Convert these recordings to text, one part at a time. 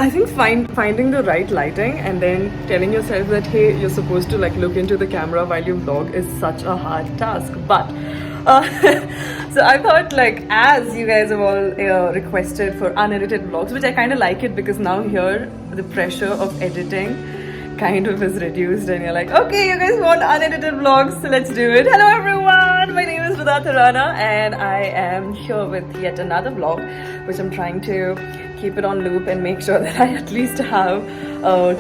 I think finding the right lighting and then telling yourself that hey, you're supposed to like look into the camera while you vlog is such a hard task. But so I thought like as you guys have all requested for unedited vlogs, which I kind of like it because now here the pressure of editing kind of is reduced and you're like, okay, you guys want unedited vlogs, so let's do it. Hello everyone, my name is Vidha Thurana and I am here with yet another vlog which I'm trying to keep it on loop and make sure that I at least have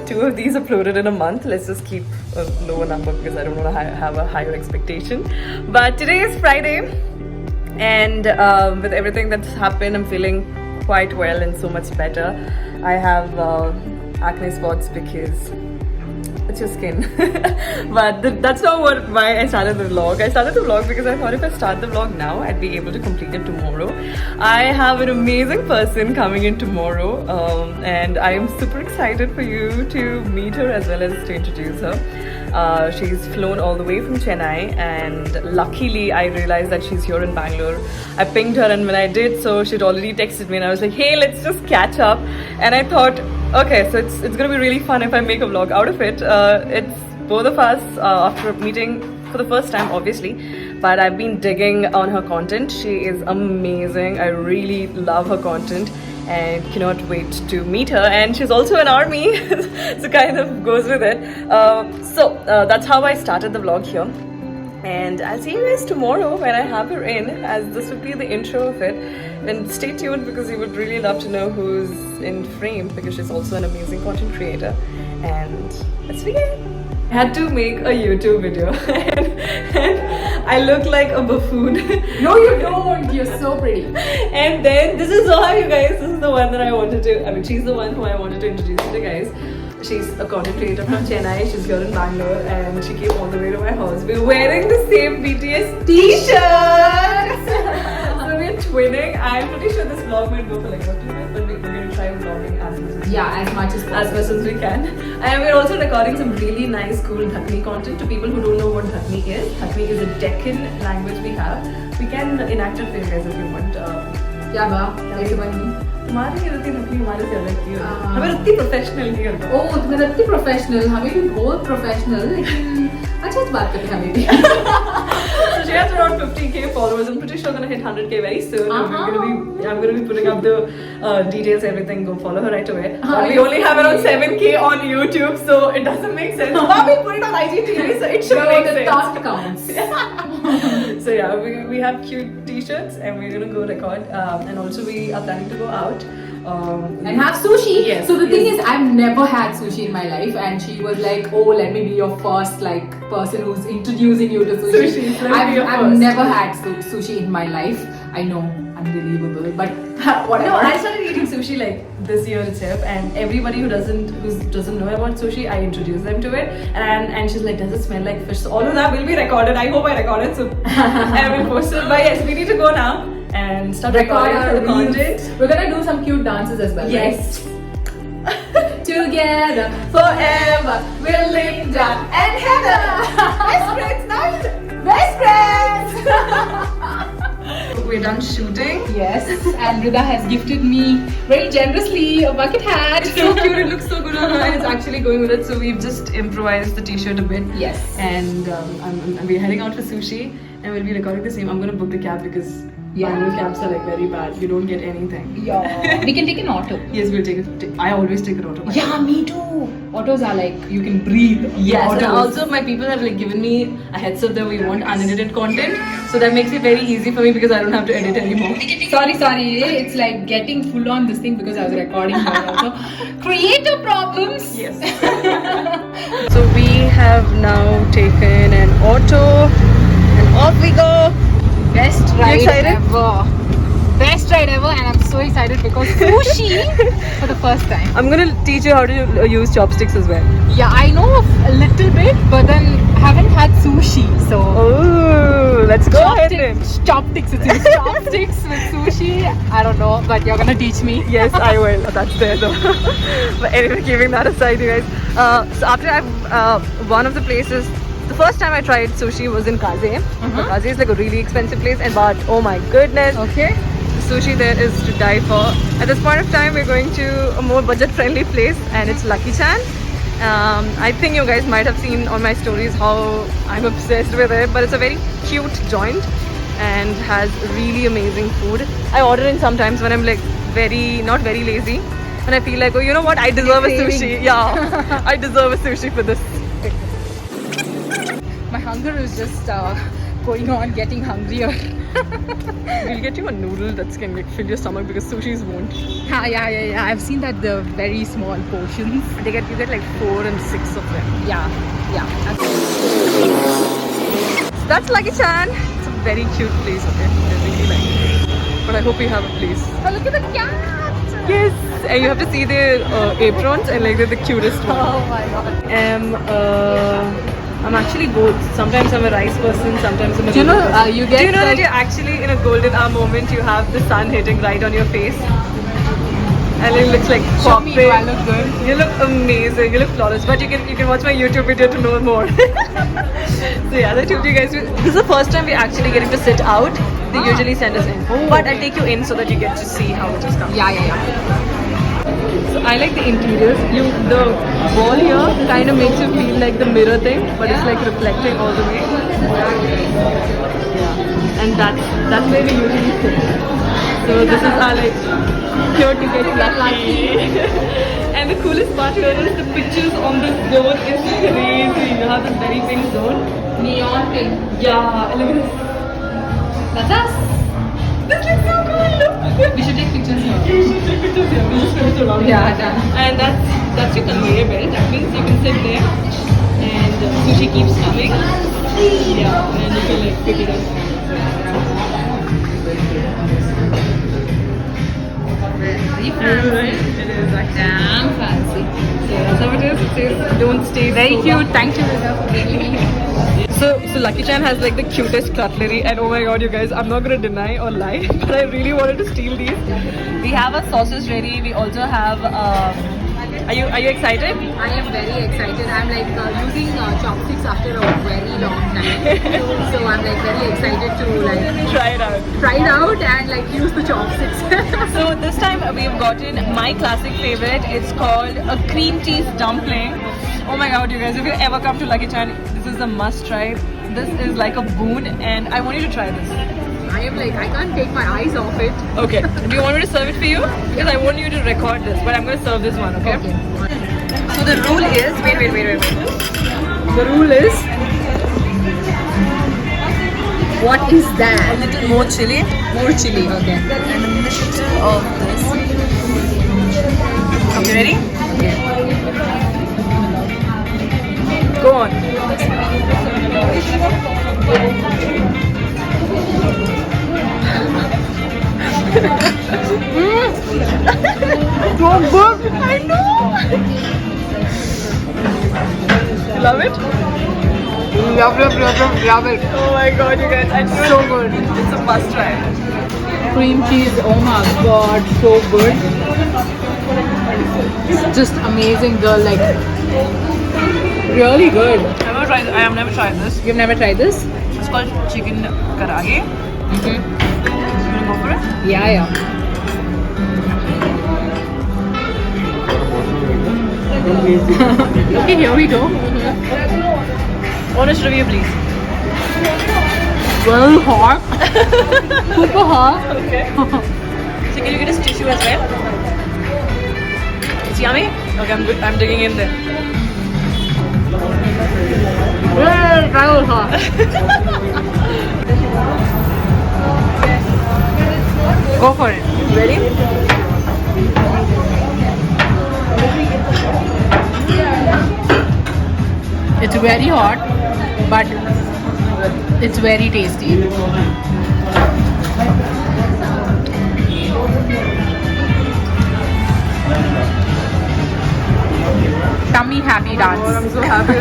2 of these uploaded in a month. Let's just keep a lower number because I don't want to have a higher expectation. But today is Friday and with everything that's happened, I'm feeling quite well and so much better. I have acne spots because it's your skin. But that's not why I started the vlog. I started the vlog because I thought if I start the vlog now, I'd be able to complete it tomorrow. I have an amazing person coming in tomorrow and I am super excited for you to meet her as well as to introduce her. She's flown all the way from Chennai and luckily I realized that she's here in Bangalore. I pinged her and when I did so, she'd already texted me and I was like, hey, let's just catch up. And I thought, okay, so it's gonna be really fun if I make a vlog out of it. It's both of us after meeting for the first time, obviously, but I've been digging on her content. She is amazing. I really love her content and cannot wait to meet her. And she's also an army, so kind of goes with it. So that's how I started the vlog here. And I'll see you guys tomorrow when I have her in, as this would be the intro of it. And stay tuned because you would really love to know who's in frame because she's also an amazing content creator. And let's begin. I had to make a YouTube video and I look like a buffoon. No, you don't. You're so pretty. And then this is all you guys. This is the one that I wanted to. I mean, she's the one who I wanted to introduce to you guys. She's a content creator from Chennai. She's here in Bangalore and she came all the way to my house. We're wearing the same BTS t-shirt. So we're twinning. I'm pretty sure this vlog might go for like what 2 minutes, but we're going to try vlogging as much as we can. And we're also recording some really nice, cool Dhakni content to people who don't know what Dhakni is. Dhakni is a Deccan language we have. We can enact it for you guys if you want. क्या बात कैसे बनी तुम्हारी इतनी धकनी हमारे से अलग की है हमें इतनी प्रोफेशनल नहीं करता ओह तुम्हें इतनी प्रोफेशनल हमें भी बहुत प्रोफेशनल लेकिन अच्छा इस बात करते हमें भी So she has around 50k followers. I'm pretty sure gonna hit 100k very soon. I'm gonna be putting up the details, everything. Go follow her right away. We only have around 7k on YouTube, so it doesn't make sense. But we put it on IGTV, so it should make sense. The thought counts. So yeah, we have cute t-shirts and we're gonna go record. And also we are planning to go out. And have sushi. Yes. So the thing is, I've never had sushi in my life, and she was like, "Oh, let me be your first like person who's introducing you to sushi." I've never had sushi in my life. I know, unbelievable, but whatever. No, I started eating sushi like this year itself, and everybody who doesn't know about sushi, I introduce them to it, and she's like, "Does it smell like fish?" So all of that will be recorded. I hope I recorded, so I will post it. But yes, we need to go now and start recording our the content. We're gonna do some cute dances as well. Yes. Right? Together forever, we're Linda and Heather. Best friends, not best friends. We're done shooting. Yes, and Rida has gifted me very generously a bucket hat. It's so cute. It looks so good on her, and it's actually going with it. So we've just improvised the t-shirt a bit. Yes. And we're heading out for sushi, and we'll be recording the same. I'm gonna book the cab because Bangalore cabs are like very bad. You don't get anything. Yeah. We can take an auto. Yes, we'll take it. I always take an auto. Yeah, me too. Autos are like you can breathe. Yes, autos. and also my people have like given me a heads up that we want unedited content, so that makes it very easy for me because I don't have to edit anymore. Sorry. It's like getting full on this thing because I was recording. Also, creative problems. Yes. So we have now taken an auto, and off we go. Best ride excited? ever. Best ride ever, and I'm so excited because sushi for the first time. I'm gonna teach you how to use chopsticks as well. Yeah, I know a little bit, but then haven't had sushi, so. Oh, let's go ahead then. Chopsticks with sushi. I don't know, but you're gonna teach me. Yes, I will. That's there though. But anyway, keeping that aside, you guys. So after one of the places. The first time I tried sushi was in Kaze. Kaze is like a really expensive place, but oh my goodness. Okay. sushi there is to die for. At this point of time, we're going to a more budget-friendly place, and it's Lucky Chan. I think you guys might have seen on my stories how I'm obsessed with it, but it's a very cute joint and has really amazing food. I order in sometimes when I'm like not very lazy, and I feel like, oh, you know what, I deserve a sushi. Yeah, I deserve a sushi for this. My hunger is just going on, getting hungrier. We'll get you a noodle that can like fill your stomach because sushis won't. Yeah. I've seen that the very small portions. You get like 4 and 6 of them. Yeah. So that's Lucky Chan. It's a very cute place, okay? I really like it. But I hope we have a place. Oh, look at the cat! Yes! And you have to see their aprons, and like they're the cutest one. Oh my god. I'm actually both. Sometimes I'm a rice person, sometimes I'm a Do you know, noodle person. you get Do you know that like- you're actually in a golden hour moment? You have the sun hitting right on your face. And it looks like Show me, do I look good? You look amazing. You look flawless. But you can watch my YouTube video to know more. So yeah, as I told you guys, this is the first time we're actually getting to sit out. They usually send us in. Oh, But okay. I'll take you in so that you get to see how it is done. Yeah. So I like the interiors. The wall here kind of makes you feel like the mirror thing, but it's like reflecting all the way. And that's where we usually sit. So this is our like here to get lucky. And the coolest part here is the pictures on this zone is crazy. You have this very pink zone. Neon pink. Yeah, look at this. That's us. This looks so cool. Look. We should take pictures here. You should take pictures here. We'll just finish around. Yeah, done. And that's your conveyor belt. That means you can sit there and sushi keeps coming. Yeah, and you can like pick it up. Very Right? It is actually. Damn fancy. So that's how it is. It says don't stay Very so cute. Thank you, Rita, for bringing me. So Lucky Chan has like the cutest cutlery, and oh my god, you guys, I'm not gonna deny or lie, but I really wanted to steal these. We have our sauces ready. We also have. Are you excited? I am very excited. I'm like using chopsticks after a very long time. So I'm like very excited to like Try it out. try it out and like use the chopsticks. So this time we've gotten my classic favorite. It's called a cream cheese dumpling. Oh my god, you guys, if you ever come to Lucky Chan, this is a must try. This is like a boon, and I want you to try this. I am like, I can't take my eyes off it. Okay. Do you want me to serve it for you? Because I want you to record this, but I'm going to serve this one, okay? So the rule is, wait. The rule is What is a that? little more chili More chili. Okay. and a little of this. Okay, ready? Go on. So good. I know. Love it? Love it. Oh my god, you guys, I know So good. it's a must try. Cream cheese, oh my god, so good. It's just amazing, girl. Like, really good. I have never tried this. You've never tried this? It's called chicken karaage. You wanna go for it? Yeah. Okay, here we go. Honest review, please. Well hot. Super hot. Okay. So can you get a tissue as well? It's yummy? Okay, I'm good. I'm digging in there. Well hot. Go for it. Ready? It's very hot, but it's very tasty. Tummy happy dance. I'm so happy.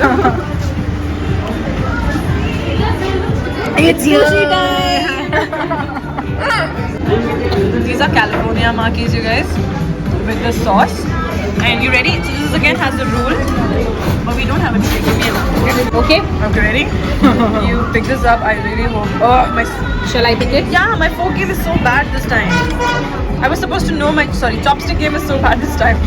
It's sushi time! These are California Makis, you guys, with the sauce. And you ready? So this again has the rule. but we don't have a tray. Give me another. Okay. Okay, ready? You pick this up. I really hope. Oh, my. Shall I pick it? Yeah, my fork game is so bad this time. I was supposed to know my. Sorry, chopstick game is so bad this time.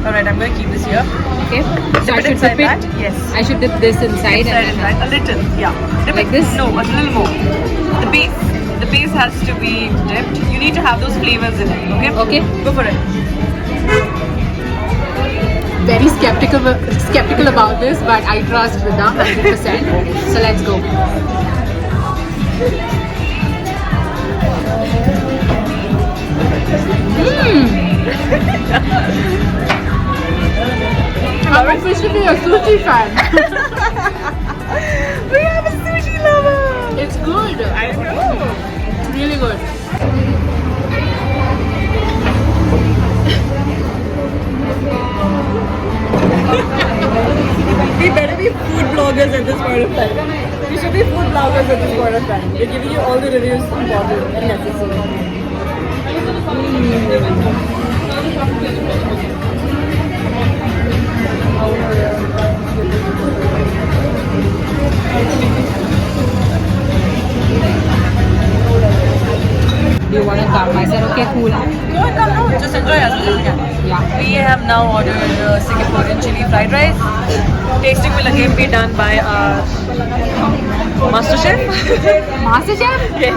Alright, I'm going to keep this here. Okay. So I Dip it should inside dip it. that. Yes. I should dip this inside. Inside it, right? A little, yeah. Dip Like it. this? No, a little more. The base has to be dipped. You need to have those flavors in it. Okay. Okay. Go for it. Very skeptical about this, but I trust Vida 100%. So let's go. I'm officially a sushi fan. We have a sushi lover. It's good. I know. It's really good. We better be food bloggers at this point of time. We should be food bloggers at this point of time. We're giving you all the reviews important and necessary. Do you want to come? I said, okay, cool. No, just enjoy as much as you can. Yeah. We have now ordered Singaporean chili fried rice. Tasting will again be done by our master chef. Master chef? Yes.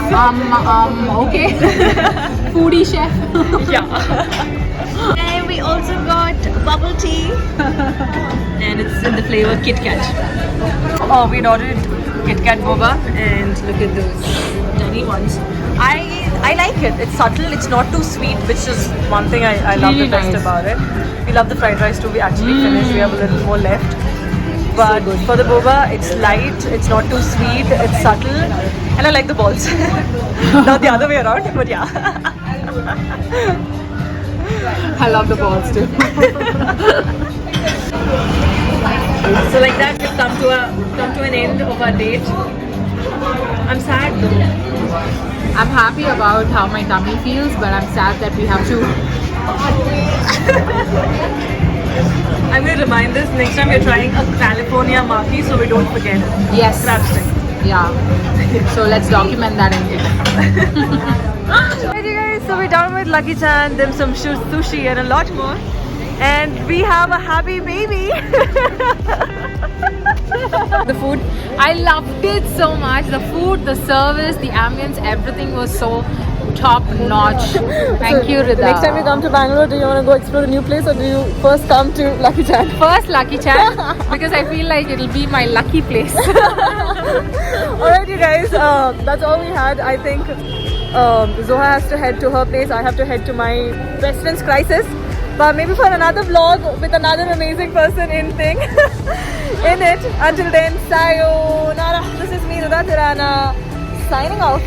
Okay. Foodie chef. Yeah. And we also got bubble tea. And it's in the flavor Kit Kat. Oh, we'd ordered Kit Kat boba, and look at those tiny ones. I like it. It's subtle. It's not too sweet, which is one thing I love Really the best nice. about it. We love the fried rice too. We actually finished. We have a little more left. But for the boba, it's light. It's not too sweet. It's subtle, and I like the balls. Not the other way around, but yeah. I love the balls too. So like that, we've come to an end of our date. I'm sad though. I'm happy about how my tummy feels, but I'm sad that we have to. I'm going to remind this next time we're trying a California Maki, so we don't forget it. Yes. Crab stick. Yeah. So let's document that in here. Alright you guys, so we're done with Lucky Chan, dim sum sushi and a lot more. And we have a happy baby. The food. I loved it so much. The food, the service, the ambience, everything was so top notch. Thank you, Rida. Next time you come to Bangalore, do you want to go explore a new place or do you first come to Lucky Chan? First Lucky Chan, because I feel like it'll be my lucky place. Alright you guys, that's all we had. I think Zoha has to head to her place. I have to head to my best friend's crisis. But maybe for another vlog with another amazing person in thing in it. Until then, sayonara. This is me, Rida Tirana, signing off.